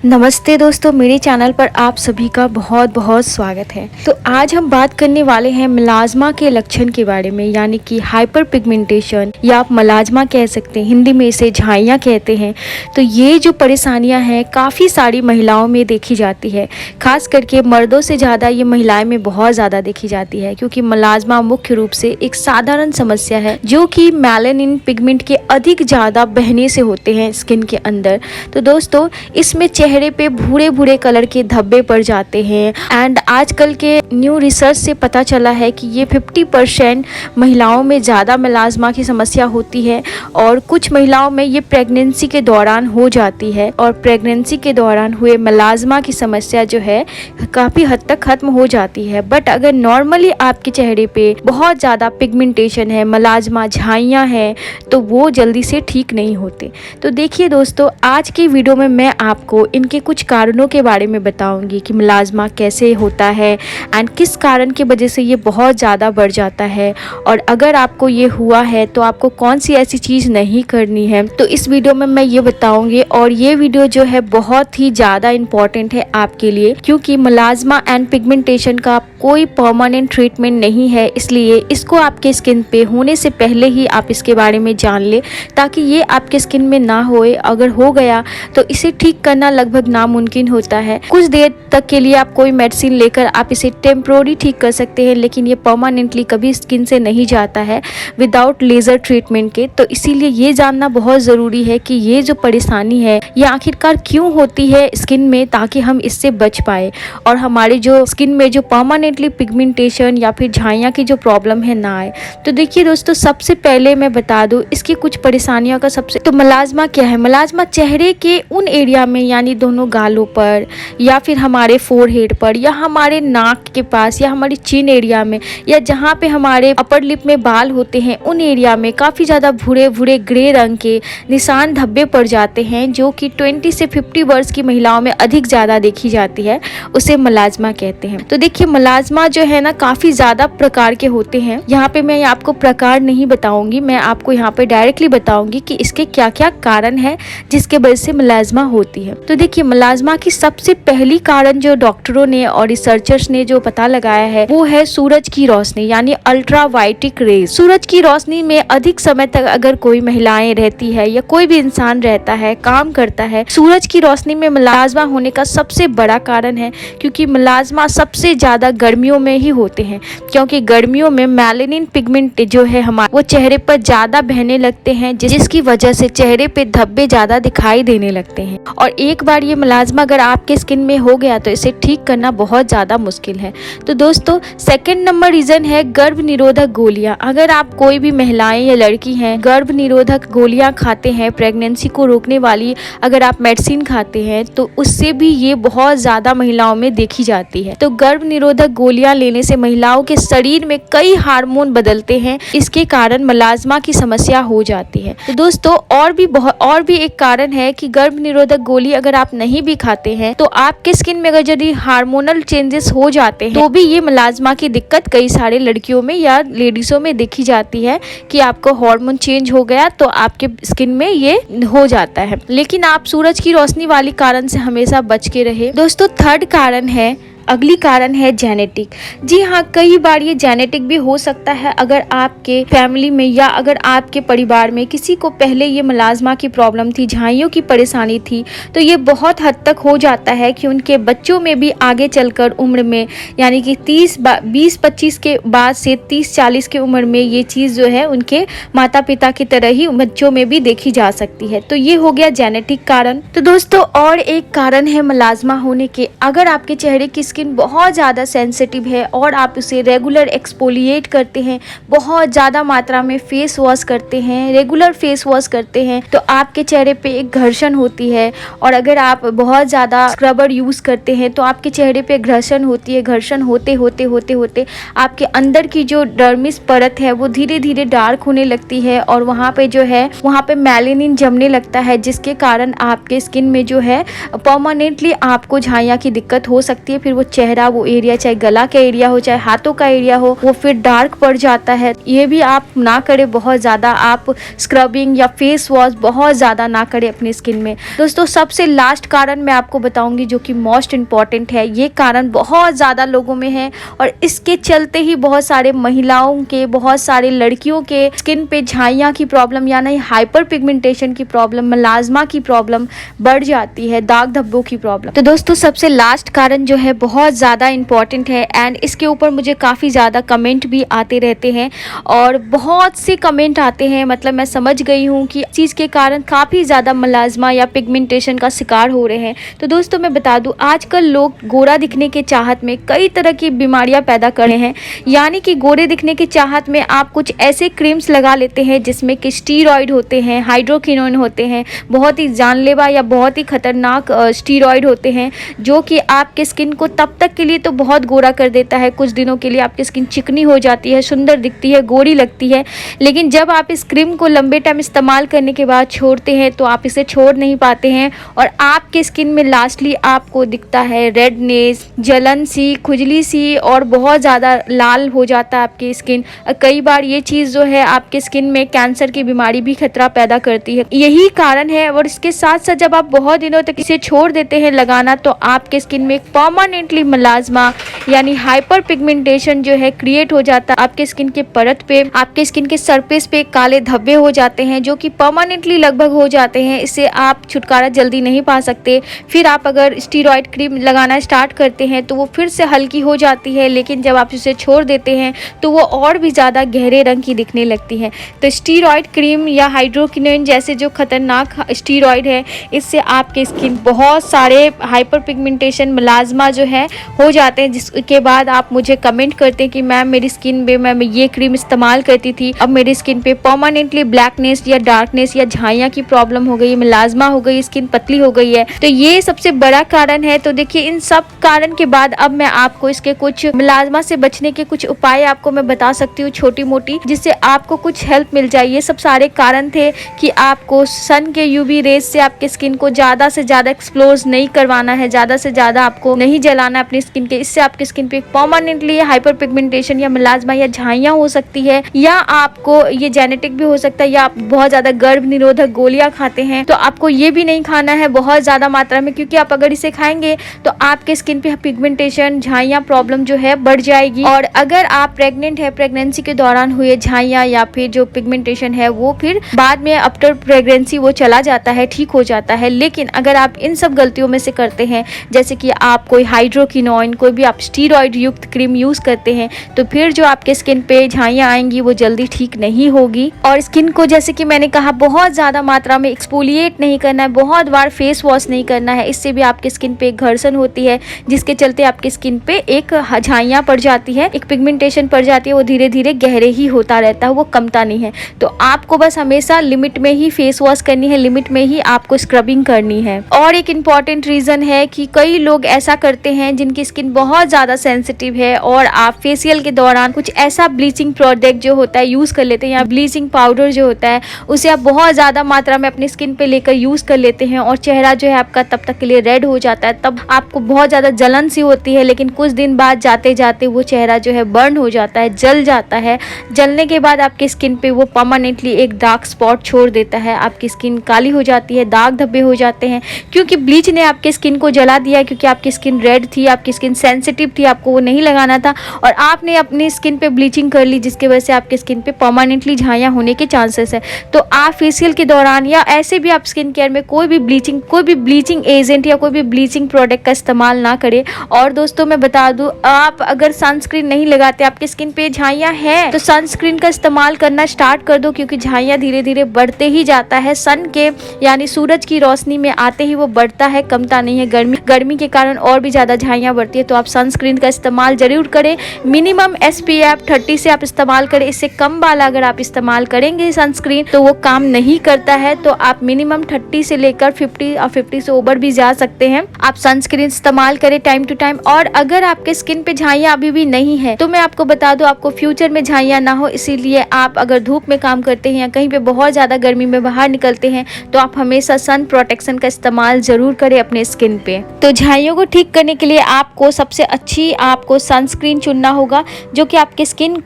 नमस्ते दोस्तों, मेरे चैनल पर आप सभी का बहुत बहुत स्वागत है। तो आज हम बात करने वाले हैं मलाज्मा के लक्षण के बारे में, यानी कि हाइपर पिगमेंटेशन या आप मलाज्मा कह सकते हैं, हिंदी में इसे झाइयाँ कहते हैं। तो ये जो परेशानियां हैं काफ़ी सारी महिलाओं में देखी जाती है, खास करके मर्दों से ज़्यादा ये महिलाएं में बहुत ज़्यादा देखी जाती है, क्योंकि मलाज्मा मुख्य रूप से एक साधारण समस्या है जो कि मेलानिन पिगमेंट के अधिक ज़्यादा बहने से होते हैं स्किन के अंदर। तो दोस्तों, इसमें चेहरे पे भूरे भूरे कलर के धब्बे पड़ जाते हैं एंड आजकल के न्यू रिसर्च से पता चला है कि ये 50% महिलाओं में ज़्यादा मेलाज्मा की समस्या होती है और कुछ महिलाओं में ये प्रेगनेंसी के दौरान हो जाती है। और प्रेगनेंसी के दौरान हुए मेलाज्मा की समस्या जो है काफ़ी हद तक खत्म हो जाती है। बट अगर नॉर्मली आपके चेहरे पे बहुत ज़्यादा पिगमेंटेशन है, मेलाज्मा झाइयाँ हैं, तो वो जल्दी से ठीक नहीं होते। तो देखिए दोस्तों, आज की वीडियो में मैं आपको इनके कुछ कारणों के बारे में बताऊंगी कि मेलाज्मा कैसे होता है एंड किस कारण की वजह से ये बहुत ज़्यादा बढ़ जाता है, और अगर आपको ये हुआ है तो आपको कौन सी ऐसी चीज़ नहीं करनी है। तो इस वीडियो में मैं ये बताऊंगी, और ये वीडियो जो है बहुत ही ज़्यादा इम्पॉर्टेंट है आपके लिए, क्योंकि मेलाज्मा एंड पिगमेंटेशन का कोई परमानेंट ट्रीटमेंट नहीं है। इसलिए इसको आपके स्किन पे होने से पहले ही आप इसके बारे में जान ले, ताकि ये आपके स्किन में ना होए। अगर हो गया तो इसे ठीक करना लगभग नामुमकिन होता है। कुछ देर तक के लिए आप कोई मेडिसिन लेकर आप इसे टेम्प्रोरी ठीक कर सकते हैं, लेकिन ये परमानेंटली कभी स्किन से नहीं जाता है विदाउट लेज़र ट्रीटमेंट के। तो इसीलिए ये जानना बहुत ज़रूरी है कि ये जो परेशानी है ये आखिरकार क्यों होती है स्किन में, ताकि हम इससे बच पाए और हमारे जो स्किन में जो परमानेंटली पिगमेंटेशन या फिर झाइयाँ की जो प्रॉब्लम है ना आए। तो देखिए दोस्तों, सबसे पहले मैं बता दूँ इसकी कुछ परेशानियों का। तो मलाज्मा क्या है? मलाज्मा चेहरे के उन एरिया में, यानी दोनों गालों पर या फिर हमारे फोरहेड पर या हमारे नाक के पास या हमारी चिन एरिया में या जहाँ पे हमारे अपर लिप में बाल होते हैं, उन एरिया में काफ़ी ज़्यादा भूरे भूरे ग्रे रंग के निशान धब्बे पड़ जाते हैं, जो कि 20 से 50 वर्ष की महिलाओं में अधिक ज़्यादा देखी जाती है। उसे मलाज्मा कहते हैं। तो देखिए, मलाज्मा जो है ना काफ़ी ज़्यादा प्रकार के होते हैं। यहाँ पे मैं आपको प्रकार नहीं बताऊंगी, मैं आपको यहाँ पे डायरेक्टली बताऊंगी कि इसके क्या क्या कारण है जिसके वजह से मलाज्मा होती है। तो देखिए, मलाज्मा की सबसे पहली कारण जो डॉक्टरों ने और रिसर्चर्स ने जो पता लगाया है वो है सूरज की रोशनी, यानी अल्ट्रावायलेट रेज। सूरज की रोशनी में अधिक समय तक अगर कोई महिलाएं रहती है या कोई भी इंसान रहता है, काम करता है, सूरज की रोशनी में मलाज्मा होने का सबसे बड़ा कारण है। क्योंकि मलाज्मा सबसे ज्यादा गर्मियों में ही होते हैं, क्योंकि गर्मियों में मेलानिन पिगमेंट जो है हमारे वो चेहरे पर ज्यादा बहने लगते हैं, जिसकी वजह से चेहरे पे धब्बे ज्यादा दिखाई देने लगते हैं। और एक बार ये मलाज्मा अगर आपके स्किन में हो गया तो इसे ठीक करना बहुत ज़्यादा मुश्किल है। तो दोस्तों, सेकंड नंबर रीज़न है गर्भ निरोधक गोलियां। अगर आप कोई भी महिलाएं या लड़की हैं, गर्भ निरोधक गोलियां खाते हैं, प्रेगनेंसी को रोकने वाली अगर आप मेडिसिन खाते हैं, तो उससे भी ये बहुत ज़्यादा महिलाओं में देखी जाती है। तो गर्भ निरोधक गोलियां लेने से महिलाओं के शरीर में कई हार्मोन बदलते हैं, इसके कारण मलाज्मा की समस्या हो जाती है। तो दोस्तों, और भी एक कारण है कि गर्भ निरोधक गोली अगर आप नहीं भी खाते हैं तो आपके स्किन में अगर यदि हार्मोनल चेंजेस हो जाते हैं तो भी ये मलाज्मा की दिक्कत कई सारे लड़कियों में या लेडीजों में देखी जाती है कि आपको हार्मोन चेंज हो गया तो आपके स्किन में ये हो जाता है। लेकिन आप सूरज की रोशनी वाली कारण से हमेशा बच के रहे। दोस्तों, थर्ड कारण है, अगली कारण है जेनेटिक। जी हाँ, कई बार ये जेनेटिक भी हो सकता है। अगर आपके फैमिली में या अगर आपके परिवार में किसी को पहले ये मलाज्मा की प्रॉब्लम थी, झाइयों की परेशानी थी, तो ये बहुत हद तक हो जाता है कि उनके बच्चों में भी आगे चलकर उम्र में, यानी कि 20-25 के बाद से 30-40 की उम्र में ये चीज़ जो है उनके माता पिता की तरह ही बच्चों में भी देखी जा सकती है। तो ये हो गया जेनेटिक कारण। तो दोस्तों, और एक कारण है मलाज्मा होने के, अगर आपके चेहरे की स्किन बहुत ज़्यादा सेंसिटिव है और आप उसे रेगुलर एक्सफोलिएट करते हैं, बहुत ज़्यादा मात्रा में फेस वॉश करते हैं, रेगुलर फेस वॉश करते हैं, तो आपके चेहरे पे एक घर्षण होती है। और अगर आप बहुत ज़्यादा स्क्रबर यूज़ करते हैं तो आपके चेहरे पे घर्षण होती है। घर्षण होते होते होते होते आपके अंदर की जो डर्मिस परत है वो धीरे धीरे डार्क होने लगती है, और वहाँ पे जो है वहाँ पे मेलानिन जमने लगता है, जिसके कारण आपके स्किन में जो है परमानेंटली आपको झाइयाँ की दिक्कत हो सकती है। फिर वो चेहरा, वो एरिया चाहे गला का एरिया हो चाहे हाथों का एरिया हो, वो फिर डार्क पड़ जाता है। ये भी आप ना करें बहुत ज़्यादा, आप स्क्रबिंग या फेस वॉश बहुत ज़्यादा ना करें अपनी स्किन में। दोस्तों सबसे लास्ट कारण मैं आपको बताऊंगी जो कि मोस्ट इम्पॉर्टेंट है, ये कारण बहुत ज़्यादा लोगों में है और इसके चलते ही बहुत सारे महिलाओं के, बहुत सारे लड़कियों के स्किन पे झाइयाँ की प्रॉब्लम यानी हाइपर पिगमेंटेशन की प्रॉब्लम, मलाज्मा की प्रॉब्लम बढ़ जाती है, दाग धब्बों की प्रॉब्लम। तो दोस्तों सबसे लास्ट कारण जो है बहुत ज़्यादा इम्पॉर्टेंट है एंड इसके ऊपर मुझे काफ़ी ज़्यादा कमेंट भी आते रहते हैं और बहुत से कमेंट आते हैं, मतलब मैं समझ गई हूँ कि इस चीज़ के कारण काफ़ी ज़्यादा मलाज्मा या पिगमेंटेशन का शिकार हो रहे हैं। तो दोस्तों मैं बता दूं, आजकल लोग गोरा दिखने के चाहत में कई तरह की बीमारियां पैदा कर रहे हैं, यानी कि गोरे दिखने की चाहत में आप कुछ ऐसे क्रीम्स लगा लेते हैं जिसमें कि स्टीरॉयड होते हैं, हाइड्रोक्विनोन होते हैं, बहुत ही जानलेवा या बहुत ही खतरनाक स्टीरॉयड होते हैं जो कि आपके स्किन को तब तक के लिए तो बहुत गोरा कर देता है, कुछ दिनों के लिए आपकी स्किन चिकनी हो जाती है, सुंदर दिखती है, गोरी लगती है, लेकिन जब आप इस क्रीम को लंबे टाइम इस्तेमाल करने के बाद छोड़ते हैं तो आप इसे छोड़ नहीं पाते हैं और आपके स्किन में लास्टली आपको दिखता है रेडनेस, जलन सी, खुजली सी और बहुत ज़्यादा लाल हो जाता है आपकी स्किन। कई बार ये चीज़ जो है आपके स्किन में कैंसर की बीमारी भी खतरा पैदा करती है। यही कारण है और इसके साथ साथ जब आप बहुत दिनों तक इसे छोड़ देते हैं लगाना तो आपके स्किन में परमानेंटली मलाज्मा यानी हाइपर पिगमेंटेशन जो है क्रिएट हो जाता है। आपके स्किन के परत पे, आपके स्किन के सरफेस पे काले धब्बे हो जाते हैं जो कि परमानेंटली लगभग हो जाते हैं। इससे आप छुटकारा जल्दी नहीं पा सकते। फिर आप अगर स्टीरॉयड क्रीम लगाना स्टार्ट करते हैं तो वो फिर से हल्की हो जाती है, लेकिन जब आप इसे छोड़ देते हैं तो वो और भी ज़्यादा गहरे रंग की दिखने लगती है। तो स्टीरॉयड क्रीम या हाइड्रोक्विनोन जैसे जो खतरनाक स्टीरॉयड है, इससे आपके स्किन बहुत सारे हाइपर पिगमेंटेशन, मलाज्मा जो है हो जाते हैं, जिसके बाद आप मुझे कमेंट करते हैं कि मैम मेरी स्किन पे मैं ये क्रीम इस्तेमाल करती थी, अब मेरी स्किन पे परमानेंटली ब्लैकनेस या डार्कनेस या झाइयाँ की प्रॉब्लम हो गई, मलाज्मा हो गई, स्किन पतली हो गई है। तो ये सबसे बड़ा कारण है। तो देखिए इन सब कारण के बाद अब मैं आपको इसके कुछ मलाज्मा से बचने के कुछ उपाय आपको मैं बता सकती हूँ छोटी मोटी, जिससे आपको कुछ हेल्प मिल जाए। ये सब सारे कारण थे कि आपको सन के यूवी रेज से आपके स्किन को ज़्यादा से ज़्यादा एक्सप्लोज नहीं करवाना है, ज़्यादा से ज़्यादा आपको नहीं जलाना अपनी स्किन के। इससे आपकी स्किन पे परमानेंटली हाइपर पिगमेंटेशन या मलाज्मा या झाइयाँ हो सकती है, या आपको ये जेनेटिक भी हो सकता है, या आप बहुत ज़्यादा गर्भ निरोधक गोलियां खाते हैं तो आपको ये भी नहीं खाना है बहुत ज़्यादा मात्रा में, क्योंकि आप अगर इसे खाएंगे तो आपके स्किन पे पिगमेंटेशन, झाइयाँ प्रॉब्लम जो है बढ़ जाएगी। और अगर आप प्रेग्नेंट है, प्रेगनेंसी के दौरान हुए झाइयाँ या फिर जो पिगमेंटेशन है वो फिर बाद में आफ्टर प्रेगनेंसी वो चला जाता है, ठीक हो जाता है। लेकिन अगर आप इन सब गलतियों में से करते हैं, जैसे कि आप कोई हाइड्रोक्विनोन, कोई भी आप स्टीरॉयड युक्त क्रीम यूज करते हैं, तो फिर जो आपके स्किन पे झाइयाँ आएंगी वो जल्दी ठीक नहीं होगी। और स्किन को जैसे कि मैंने कहा बहुत ज़्यादा मात्रा में एक्सफोलिएट नहीं करना है, बहुत बार फेस वॉश नहीं करना है, इससे भी आपके स्किन पे एक घर्षण होती है जिसके चलते आपके स्किन पे एक झाइयाँ पड़ जाती है, एक पिगमेंटेशन पड़ जाती है, वो धीरे धीरे गहरे ही होता रहता है, वो कमता नहीं है। तो आपको बस हमेशा लिमिट में ही फेस वॉश करनी है, लिमिट में ही आपको स्क्रबिंग करनी है। और एक इम्पॉर्टेंट रीज़न है कि कई लोग ऐसा करते हैं जिनकी स्किन बहुत ज़्यादा सेंसिटिव है और आप फेशियल के दौरान कुछ ऐसा ब्लीचिंग प्रोडक्ट जो होता है यूज़ कर लेते हैं, या ब्लीचिंग पाउडर जो होता है उसे आप बहुत ज़्यादा मात्रा में अपनी स्किन पे लेकर यूज़ कर लेते हैं और चेहरा जो है आपका तब तक के लिए रेड हो जाता है, तब आपको बहुत ज़्यादा जलन सी होती है, लेकिन कुछ दिन बाद जाते जाते वो चेहरा जो है बर्न हो जाता है, जल जाता है। जलने के बाद आपकी स्किन पे वो परमानेंटली एक डार्क स्पॉट छोड़ देता है, आपकी स्किन काली हो जाती है, दाग धब्बे हो जाते हैं, क्योंकि ब्लीच ने आपकी स्किन को जला दिया, क्योंकि आपकी स्किन रेड थी, आपकी स्किन सेंसिटिव थी, आपको वो नहीं लगाना था और आपने अपनी स्किन पे ब्लीचिंग कर ली, जिसकी वजह से आपकी स्किन पे परमानेंटली झाइयाँ होने के चांसेस है। तो आप फेशियल के दौरान या ऐसे भी आप स्किन केयर में कोई भी ब्लीचिंग एजेंट या कोई भी ब्लीचिंग प्रोडक्ट का इस्तेमाल ना करें। और दोस्तों मैं बता दूं, आप अगर सनस्क्रीन नहीं लगाते, आपकी स्किन पे झाइयाँ हैं, तो सनस्क्रीन का इस्तेमाल करना स्टार्ट कर दो, क्योंकि झाइयाँ धीरे धीरे बढ़ते ही जाता है। सन के यानी सूरज की रोशनी में आते ही वो बढ़ता है, कमता नहीं है। गर्मी के कारण और भी ज़्यादा झाइयाँ बढ़ती है, तो आप सनस्क्रीन का इस्तेमाल जरूर करें। मिनिमम SPF 30 से आप इस्तेमाल करें, इससे कम वाला अगर आप इस्तेमाल करेंगे सनस्क्रीन तो वो काम नहीं करता है। तो आप मिनिमम 30 से लेकर 50 और 50 से ओवर भी जा सकते हैं, आप सनस्क्रीन इस्तेमाल करें टाइम टू टाइम। और अगर आपके स्किन पे झाइयाँ अभी भी नहीं है तो मैं आपको बता दूं, आपको फ्यूचर में झाइयाँ ना हो, इसीलिए आप अगर धूप में काम करते हैं या कहीं पे बहुत ज्यादा गर्मी में बाहर निकलते हैं तो आप हमेशा सन प्रोटेक्शन का इस्तेमाल जरूर करें अपने स्किन पे। तो झाइयों को ठीक करने के लिए आपको सबसे अच्छी आपको सनस्क्रीन चुनना होगा, जो कि आपके स्किन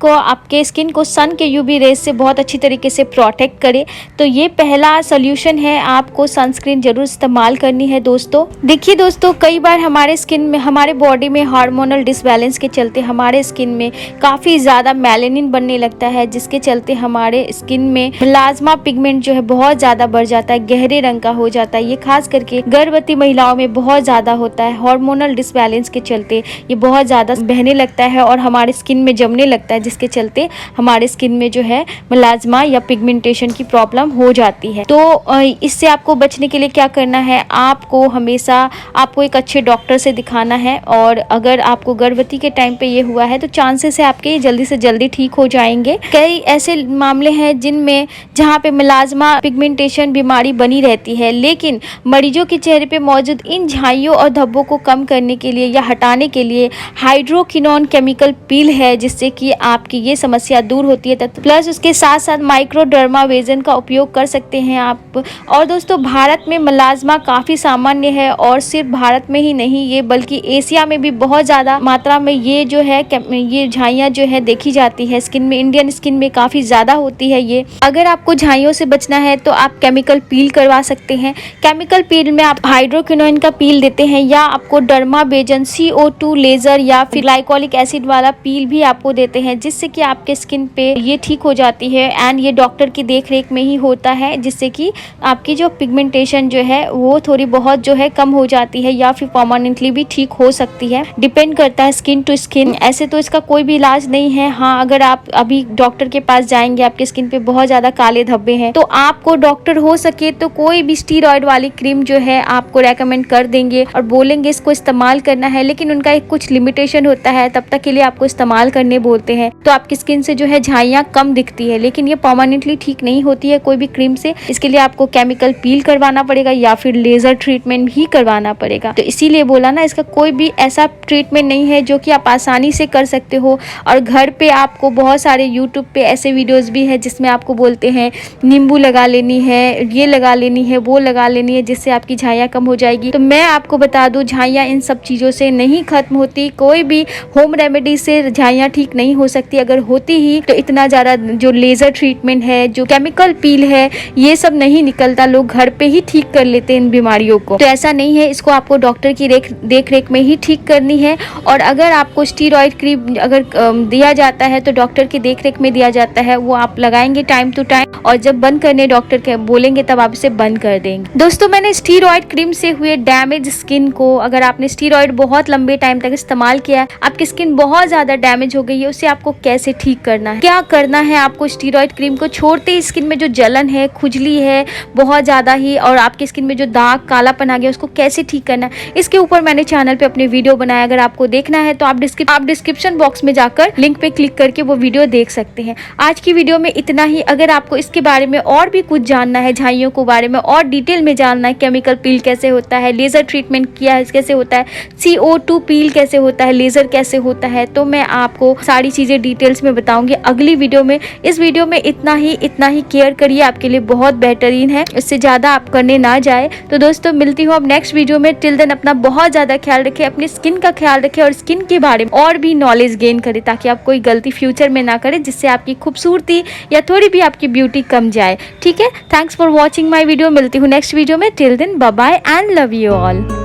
को सन के यूवी रेज से बहुत अच्छी तरीके से प्रोटेक्ट करे। तो ये पहला सोल्यूशन है, आपको सनस्क्रीन जरूर इस्तेमाल करनी है दोस्तों। देखिए दोस्तों, कई बार हमारे स्किन में, हमारे बॉडी में हार्मोनल डिसबैलेंस के चलते हमारे स्किन में काफी ज्यादा मेलानिन बनने लगता है, जिसके चलते हमारे स्किन में मेलास्मा पिगमेंट जो है बहुत ज्यादा बढ़ जाता है, गहरे रंग का हो जाता है। ये खास करके गर्भवती महिलाओं में बहुत ज्यादा होता है। हार्मोनल डिसबैलेंस के चलते ये बहुत ज्यादा बहने लगता है और हमारे स्किन में जमने लगता है, जिसके चलते हमारे स्किन में जो है मेलास्मा या पिगमेंटेशन की प्रॉब्लम हो जाती है। तो इससे आपको बचने के लिए क्या करना है, आपको हमेशा आपको एक अच्छे डॉक्टर से दिखाना है। और अगर आपको गर्भवती के टाइम पे ये हुआ है तो चांसेस है आपके जल्दी से जल्दी ठीक हो जाएंगे। कई ऐसे मामले हैं जिनमें जहाँ पे मेलास्मा पिगमेंटेशन बीमारी बनी रहती है, लेकिन मरीजों के चेहरे पे मौजूद इन झाइयों और धब्बों को कम करने के लिए या हटाने के लिए हाइड्रोक्विनोन केमिकल पील है, जिससे कि आपकी ये समस्या दूर होती है। प्लस उसके साथ साथ माइक्रोडर्मावेजन का उपयोग कर सकते हैं आप। और दोस्तों, भारत में मेलास्मा काफी सामान्य है और सिर्फ भारत में ही नहीं, ये बल्कि एशिया में भी बहुत ज्यादा मात्रा में ये जो है ये झाइयाँ जो है देखी जाती है स्किन में। इंडियन स्किन में काफी ज्यादा होती है ये। अगर आपको झाइयों से बचना है तो आप केमिकल पील करवा सकते हैं। केमिकल पील में आप हाइड्रोक्विनोन का पील देते हैं, या आपको डर्मावेजन CO2 लेजर या फिर ग्लाइकोलिक एसिड वाला पील भी आपको देते हैं, जिससे कि आपके स्किन पे ये ठीक हो जाती है। एंड ये डॉक्टर की देखरेख में ही होता है, जिससे कि आपकी जो पिगमेंटेशन जो है वो थोड़ी बहुत जो है कम हो जाती है या फिर परमानेंटली भी ठीक हो सकती है। डिपेंड करता है स्किन टू स्किन। ऐसे तो इसका कोई भी इलाज नहीं है। हाँ, अगर आप अभी डॉक्टर के पास जाएंगे, आपके स्किन पे बहुत ज्यादा काले धब्बे हैं, तो आपको डॉक्टर हो सके तो कोई भी स्टीरॉयड वाली क्रीम जो है आपको रेकमेंड कर देंगे और बोलेंगे इसको इस्तेमाल करना है, लेकिन उनका एक कुछ लिमिटेशन होता है, तब तक के लिए आपको इस्तेमाल करने बोलते हैं। तो आपकी स्किन से जो है झाइयाँ कम दिखती है, लेकिन ये परमानेंटली ठीक नहीं होती है कोई भी क्रीम से। इसके लिए आपको केमिकल पील करवाना पड़ेगा या फिर लेजर ट्रीटमेंट ही करवाना पड़ेगा। तो इसीलिए बोला ना, इसका कोई भी ऐसा ट्रीटमेंट नहीं है जो कि आप आसानी से कर सकते हो। और घर पे आपको बहुत सारे यूट्यूब पे ऐसे वीडियोस भी है जिसमें आपको बोलते हैं नींबू लगा लेनी है, ये लगा लेनी है, वो लगा लेनी है, जिससे आपकी झाइयाँ कम हो जाएगी। तो मैं आपको बता दूं, झाइयाँ इन सब चीज़ों से नहीं खत्म होती। कोई भी होम रेमेडी से झाइयाँ ठीक नहीं हो सकती। अगर होती ही तो इतना ज़्यादा जो लेज़र ट्रीटमेंट है, जो केमिकल पील है, ये सब नहीं निकलता। लोग घर पे ही ठीक कर लेते हैं इन बीमारियों को। तो ऐसा नहीं है, इसको आपको डॉक्टर की देख रेख में ही ठीक करनी है। और अगर आपको स्टीरॉयड क्रीम अगर दिया जाता है तो डॉक्टर की देख रेख में दिया जाता है, वो आप लगाएंगे टाइम टू टाइम, और जब बंद करने डॉक्टर के बोलेंगे तब आप इसे बंद कर देंगे। दोस्तों, मैंने स्टीरॉयड क्रीम से हुए डैमेज स्किन को, अगर आपने स्टीरॉयड बहुत लंबे टाइम तक इस्तेमाल किया, आपकी स्किन बहुत ज्यादा डैमेज हो गई है, उसे आपको कैसे ठीक करना है, क्या करना है आपको। स्टीरॉयड क्रीम को छोड़ते ही स्किन में जो जलन है, खुजली है बहुत ज्यादा ही, और आपकी स्किन में जो दाग कालापन आ गया, उसको कैसे ठीक करना है, इसके ऊपर मैंने चैनल पे अपने वीडियो बनाया। अगर आपको देखना है तो आप डिस्क्रिप्शन बॉक्स में जाकर लिंक पे क्लिक करके वो वीडियो देख सकते हैं। आज की वीडियो में इतना ही। अगर आपको इसके बारे में और भी कुछ जानना है, झाइयों के बारे में और डिटेल में जानना है, केमिकल पील कैसे होता है, लेजर ट्रीटमेंट किया है कैसे होता है, CO2 पील कैसे होता है, लेजर कैसे होता है, तो मैं आपको सारी चीजें डिटेल्स में बताऊंगी अगली वीडियो में। इस वीडियो में इतना ही केयर करिए, आपके लिए बहुत बेहतरीन है, इससे ज्यादा आप करने ना जाए। तो दोस्तों, मिलती हूँ अब नेक्स्ट वीडियो में। टिल देन अपना बहुत ज्यादा ख्याल रखें, अपनी स्किन का ख्याल रखें और स्किन के बारे में और भी नॉलेज गेन करें, ताकि आप कोई गलती फ्यूचर में ना करें जिससे आपकी खूबसूरती या थोड़ी भी आपकी ब्यूटी कम जाए। ठीक है, thanks for watching my video. मिलती हूँ नेक्स्ट वीडियो में। Till then bye bye and love you all.